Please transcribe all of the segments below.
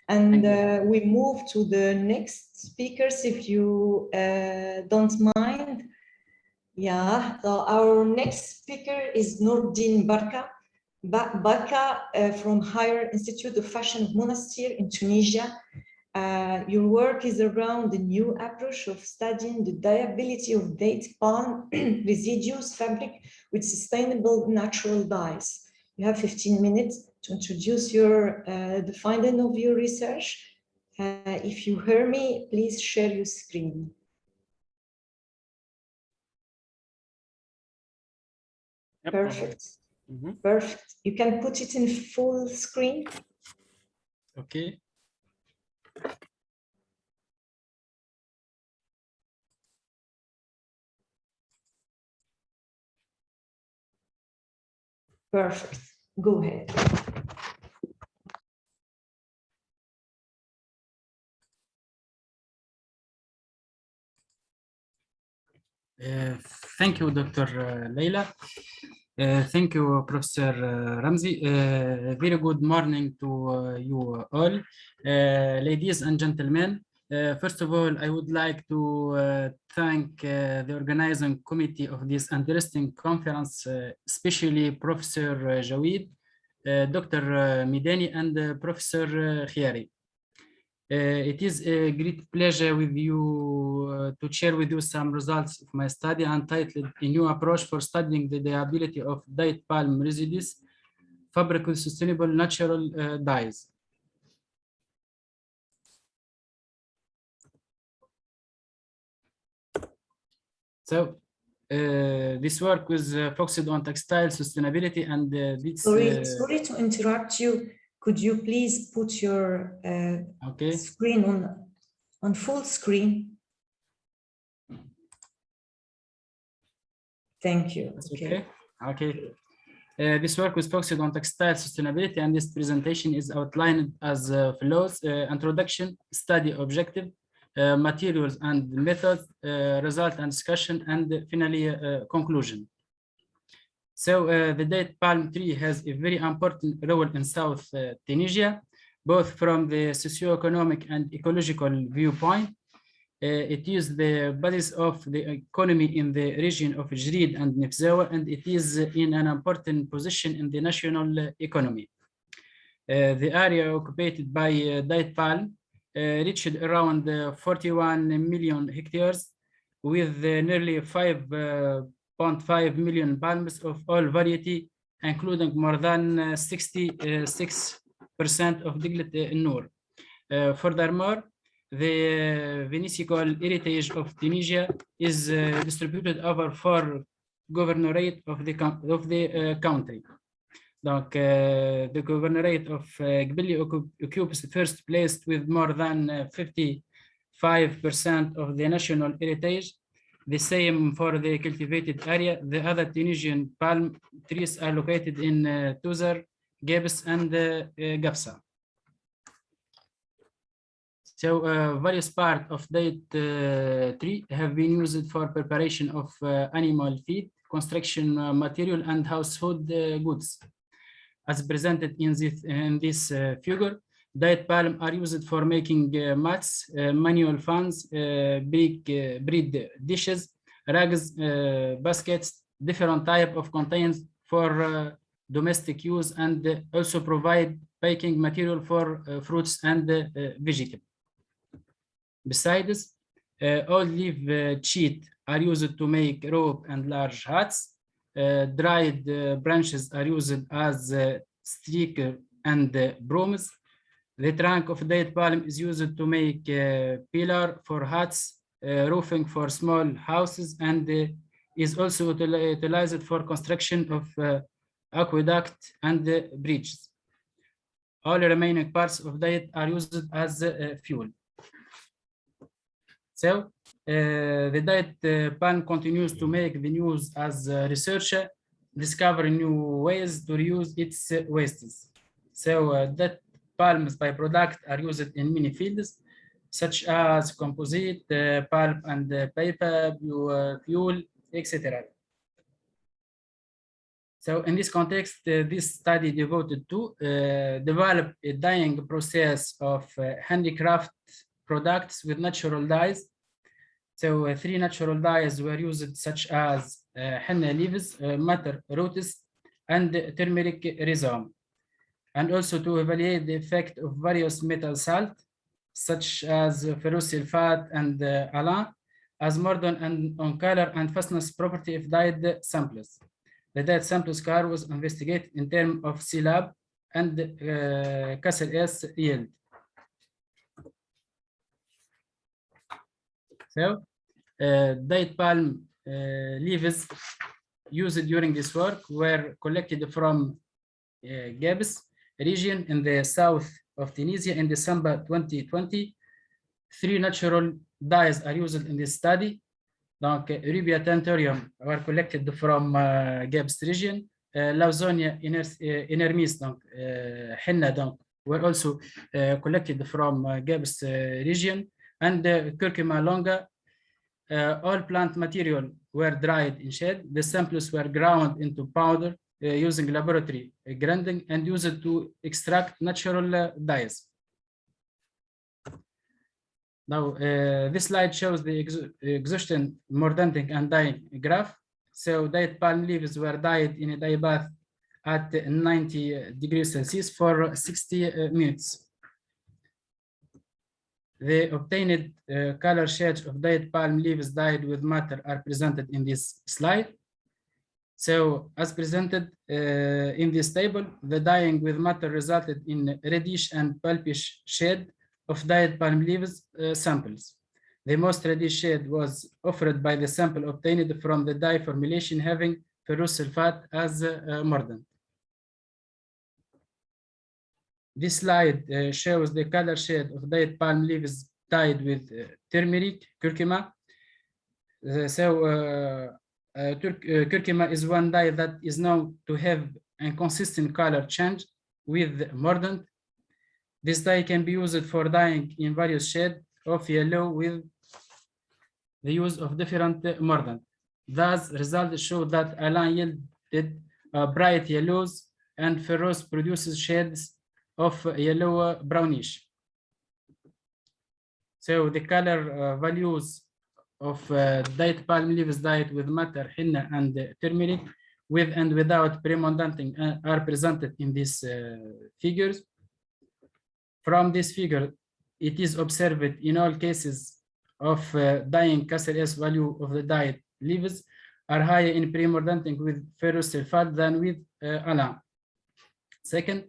And we move to the next speakers, if you don't mind. Yeah, so our next speaker is Nordin Baaka. Baaka from Higher Institute of Fashion of Monastir in Tunisia. Your work is around the new approach of studying the dyeability of date palm residues fabric with sustainable natural dyes. You have 15 minutes to introduce the finding of your research. If you hear me, please share your screen. Yep. Perfect. Perfect. You can put it in full screen. Okay. Perfect. Go ahead. Thank you, Dr. Leila. Thank you, Professor Ramzi. Very good morning to you all. Ladies and gentlemen, first of all, I would like to thank the organizing committee of this interesting conference, especially Professor Jaweed, Dr. Midani, and Professor Khiari. It is a great pleasure with you to share with you some results of my study entitled A New Approach for Studying the Dyeability of Dyed Palm Residues, Fabric with Sustainable Natural Dyes. So, this work was focused on textile sustainability and this... Sorry to interrupt you. Could you please put your screen on full screen? Thank you. Okay. This work was focused on textile sustainability, and this presentation is outlined as follows: introduction, study objective, materials and methods, result and discussion, and finally conclusion. So the date palm tree has a very important role in South Tunisia, both from the socio-economic and ecological viewpoint. It is the base of the economy in the region of Jrid and Nefzawa, and it is in an important position in the national economy. The area occupied by date palm reached around 41 million hectares, with nearly 5.5 million palms of all variety, including more than 66% of Diglet Noor. Furthermore, the vinical heritage of Tunisia is distributed over 4 governorates of the country. Donc, the governorate of Gbili occupies the first place with more than 55% of the national heritage. The same for the cultivated area. The other Tunisian palm trees are located in Tuzar, Gebs, and Gafsa. So various parts of date tree have been used for preparation of animal feed, construction material, and household goods. As presented in this figure, date palm are used for making mats, manual fans, big bread dishes, rugs, baskets, different type of containers for domestic use, and also provide baking material for fruits and vegetables. Besides, old leaf sheet are used to make rope and large hats. Dried branches are used as sticker and brooms. The trunk of date palm is used to make pillar for huts, roofing for small houses, and is also utilized for construction of aqueduct and bridges. All remaining parts of date are used as fuel. So the date palm continues to make the news as a researcher, discovering new ways to reuse its wastes. So that palm's byproducts are used in many fields, such as composite, pulp and paper, fuel, etc. So in this context, this study devoted to develop a dyeing process of handicraft products with natural dyes. So 3 natural dyes were used, such as henna leaves, madder roots, and turmeric rhizome, and also to evaluate the effect of various metal salts, such as ferrous sulphate and alum, as mordant and on color and fastness property of dyed samples. The dyed samples car was investigated in terms of C-lab and S yield. So, dyed palm leaves used during this work were collected from Gabes region in the south of Tunisia in December 2020. 3 natural dyes are used in this study. Donc, Rubia tinctoria were collected from Gabes region. Lawsonia inermis, donc henna, donc were also collected from Gabes region, and Curcuma Longla. All plant material were dried in shade. The samples were ground into powder using laboratory grinding and used to extract natural dyes. Now, this slide shows the exhaustion, mordanting, and dyeing graph. So dyed palm leaves were dyed in a dye bath at 90 degrees Celsius for 60 minutes. The obtained color shades of dyed palm leaves dyed with madder are presented in this slide. So as presented in this table, the dyeing with madder resulted in reddish and pulpish shade of dyed palm leaves samples. The most reddish shade was offered by the sample obtained from the dye formulation having ferrous sulphate as mordant. This slide shows the color shade of dyed palm leaves dyed with turmeric, curcuma. Curcuma is one dye that is known to have a consistent color change with mordant. This dye can be used for dyeing in various shades of yellow with the use of different mordant. Thus, results show that alum yielded bright yellows and ferrous produces shades of yellow brownish. So the color values of dyed palm leaves dyed with madder, henna, and turmeric with and without pre-mordanting are presented in these figures. From this figure, it is observed in all cases of dyeing S value of the dyed leaves are higher in pre-mordanting with ferrous sulphate than with alum. Second,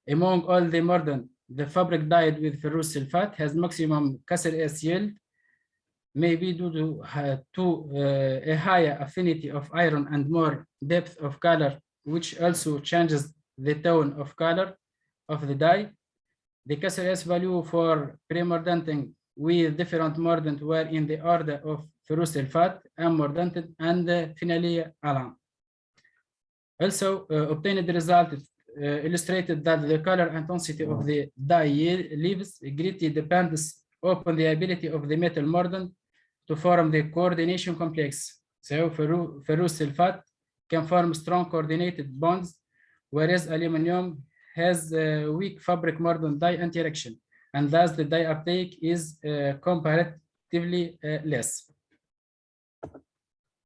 among all the mordant, the fabric dyed with ferrous sulphate has maximum S yield, maybe due to a higher affinity of iron and more depth of color, which also changes the tone of color of the dye. The S value for pre-mordanting with different mordant were in the order of ferrous sulphate, unmordanted, and finally alum. Also, obtained result illustrated that the color intensity of the dye leaves greatly depends upon the ability of the metal mordant to form the coordination complex. So ferrous sulphate can form strong coordinated bonds, whereas aluminum has weak fabric mordant dye interaction, and thus the dye uptake is comparatively less.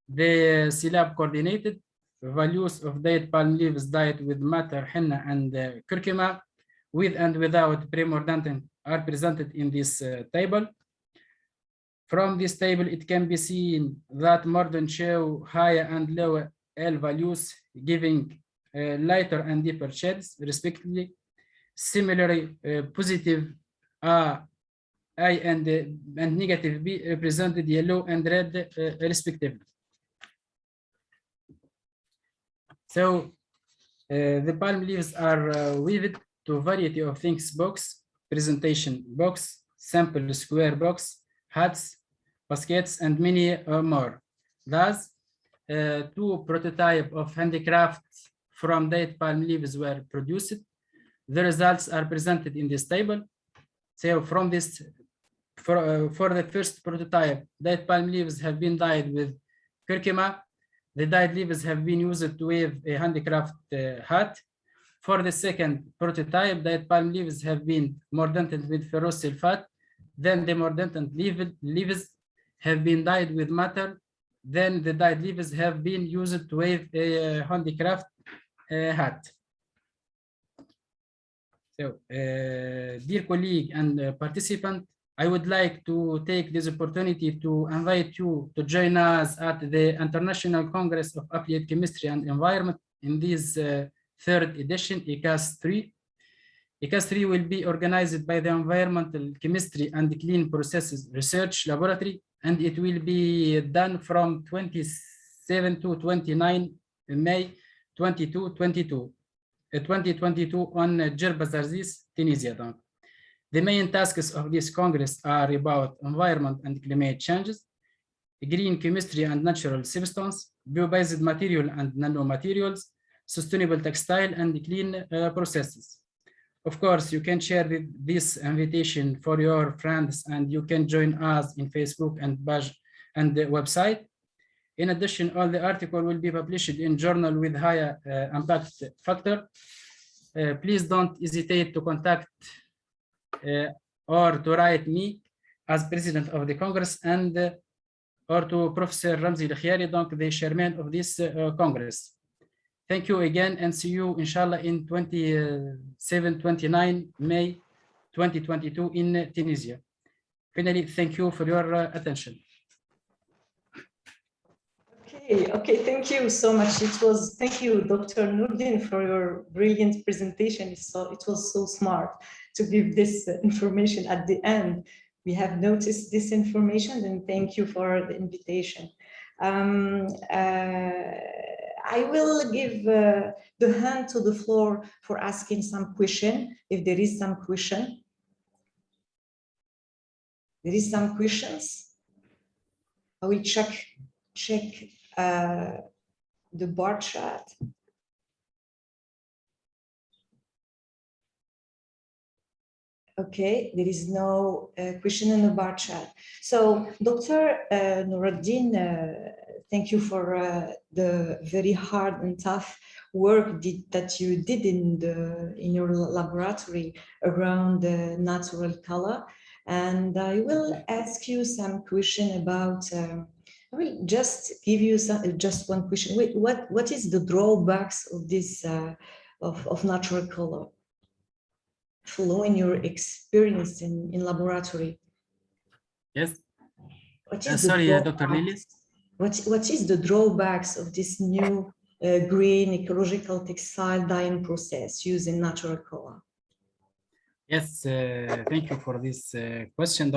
The C-lab coordinated values of dyed palm leaves dyed with madder, henna, and curcuma with and without pre-mordanting are presented in this table. From this table, it can be seen that mordant show higher and lower L values, giving lighter and deeper shades, respectively. Similarly, positive I and negative B represented yellow and red, respectively. So the palm leaves are weaved to a variety of things: box, presentation box, sample square box, hats, baskets, and many more. Thus, 2 prototypes of handicrafts from dyed palm leaves were produced. The results are presented in this table. So from this, for the first prototype, dyed palm leaves have been dyed with curcuma, The dyed leaves have been used with a handicraft hat. For the second prototype, dyed palm leaves have been mordanted with ferrous sulphate. Then the mordanted leaves have been dyed with metal. Then the dyed leaves have been used with a handicraft hat. So, dear colleague and participant, I would like to take this opportunity to invite you to join us at the International Congress of Applied Chemistry and Environment in this third edition, ECAS 3. ECAS 3 will be organized by the Environmental Chemistry and Clean Processes Research Laboratory, and it will be done from 27 to 29 May 2022 on Jerbazarsis, Tunisia. The main tasks of this Congress are about environment and climate changes, green chemistry and natural substance, bio-based material and nanomaterials, sustainable textile and clean processes. Of course, you can share this invitation for your friends, and you can join us in Facebook and page and the website. In addition, all the article will be published in journal with higher impact factor. Please don't hesitate to contact or to write me as president of the Congress, and or to Professor Ramzi Al-Khiari, the chairman of this Congress. Thank you again, and see you, inshallah, in 29 May 2022 in Tunisia. Finally, thank you for your attention. Okay, thank you so much. Thank you, Dr. Nurdin, for your brilliant presentation. It was so smart to give this information at the end. We have noticed this information, and thank you for the invitation. I will give the hand to the floor for asking some question, if there is some question. There is some questions. I will check the bar chart. Okay, there is no question in the bar chat. So, Dr. Nuruddin, thank you for the very hard and tough work that you did in your laboratory around the natural color. And I will ask you some question about. I will just give you just one question. Wait, what is the drawbacks of this of natural color? Following your experience in laboratory. Yes. What is sorry, Dr. Lilis. What is the drawbacks of this new green ecological textile dyeing process using natural color? Yes, thank you for this question.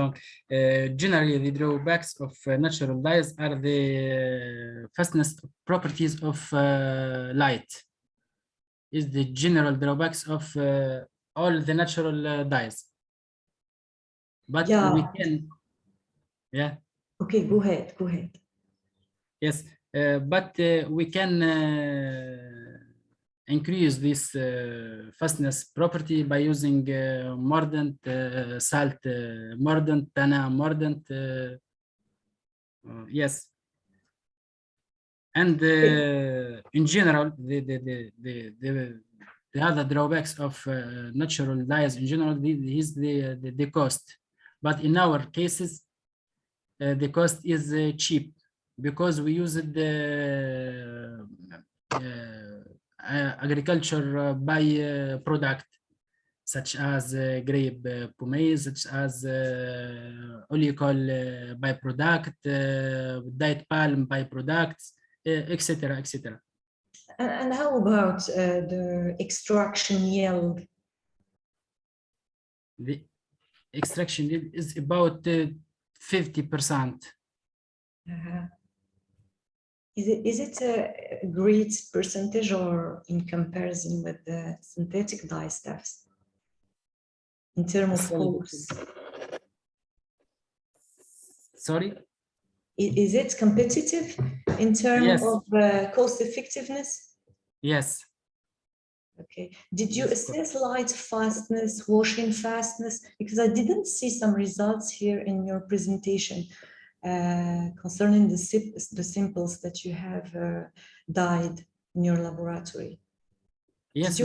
Generally, the drawbacks of natural dyes are the fastness properties of light. Is the general drawbacks of all the natural dyes. But yeah. We can, yeah. Okay, go ahead. Yes, but we can increase this fastness property by using mordant, salt mordant, henna mordant. Yes, and in general, the other drawbacks of natural dyes in general is the cost. But in our cases, the cost is cheap because we use the agriculture by product, such as grape pomade, such as oleochol byproduct, dyed palm byproducts, etc., etc. And how about the extraction yield? The extraction yield is about 50%. Is it a great percentage, or in comparison with the synthetic dye stuffs? In terms of cost? Sorry? Is it competitive in terms of cost effectiveness? Yes. Okay. Did you assess light fastness, washing fastness? Because I didn't see some results here in your presentation. concerning the samples that you have dyed in your laboratory? Yes,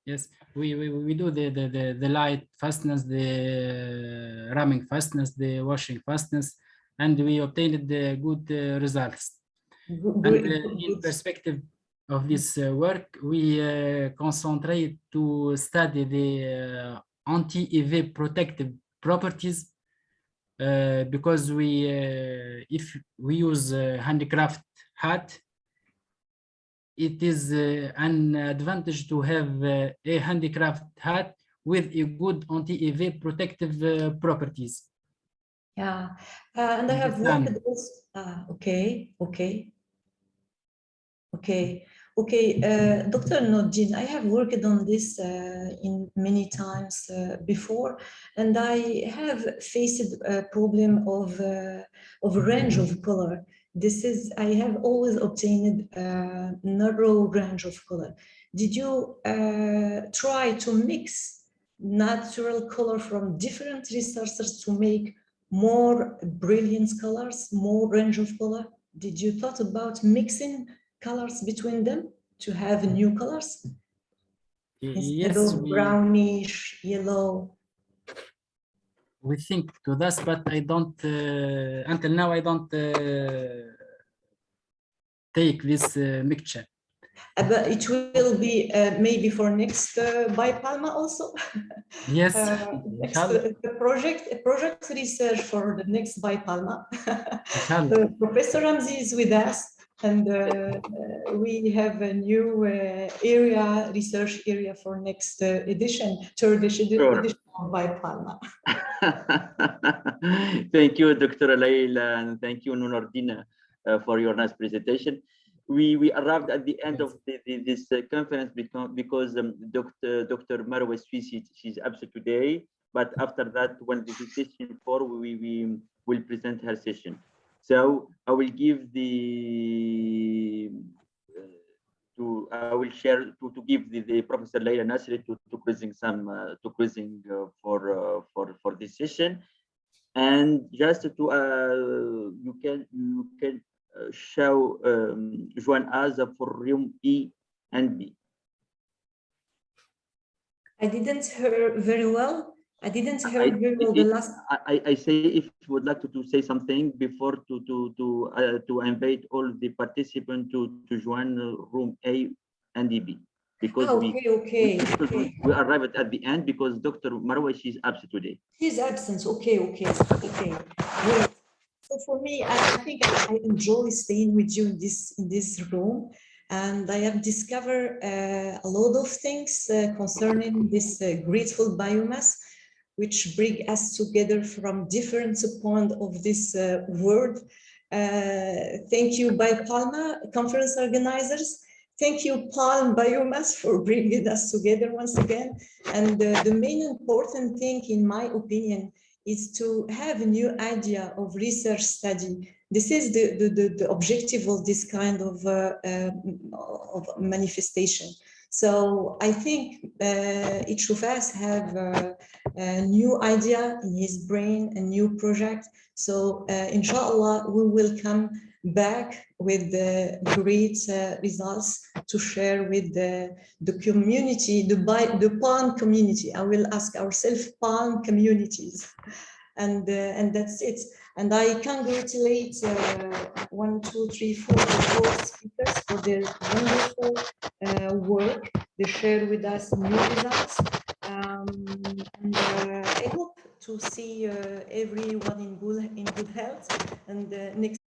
yes. We do the light fastness, the ramming fastness, the washing fastness, and we obtained the good results. And in perspective of this work, we concentrate to study the anti-UV protective properties because if we use handicraft hat, it is an advantage to have a handicraft hat with a good anti-UV protective properties. Yeah, and I have worked also. Okay, Dr. Nordin, I have worked on this in many times before, and I have faced a problem of range of color. I have always obtained a narrow range of color. Did you try to mix natural color from different resources to make more brilliant colors, more range of color? Did you thought about mixing colors between them to have new colors instead of brownish, yellow? We think to this, but I don't, until now, I don't take this mixture. But it will be maybe for next Bipalma also. Yes. Next project research for the next Bipalma. Professor Ramzi is with us, and we have a new research area for next edition, third edition of Bipalma. Thank you, Dr. Layla, and thank you, Nordin, for your nice presentation. We arrived at the end of this conference because Dr. Marwa Swissi, she's absent today, but after that, when this is session 4, we will present her session. So I will give I will share to give the Professor Layla Nasri to quizzing for this session, and just to you can show join us for room E and B. I didn't hear very well. I didn't hear very well the last. I say if you would like to say something before to invite all the participants to join room A and B, because we arrive at the end because Dr. Marwa, she's absent today. She's absent. Okay. Great. So for me, I think I enjoy staying with you in this room, and I have discovered a lot of things concerning this grateful biomass, which bring us together from different points of this world. Thank you, Bipalma conference organizers. Thank you, Palm Biomass, for bringing us together once again. And the main important thing, in my opinion, is to have a new idea of research study. This is the objective of this kind of manifestation. So I think each of us have a new idea in his brain, a new project. So inshallah, we will come back with the great results to share with the community, the palm community. I will ask ourselves palm communities, and that's it. And I congratulate 1, 2, 3, 4 speakers for their wonderful work. They shared with us new results, and I hope to see everyone in good health. And next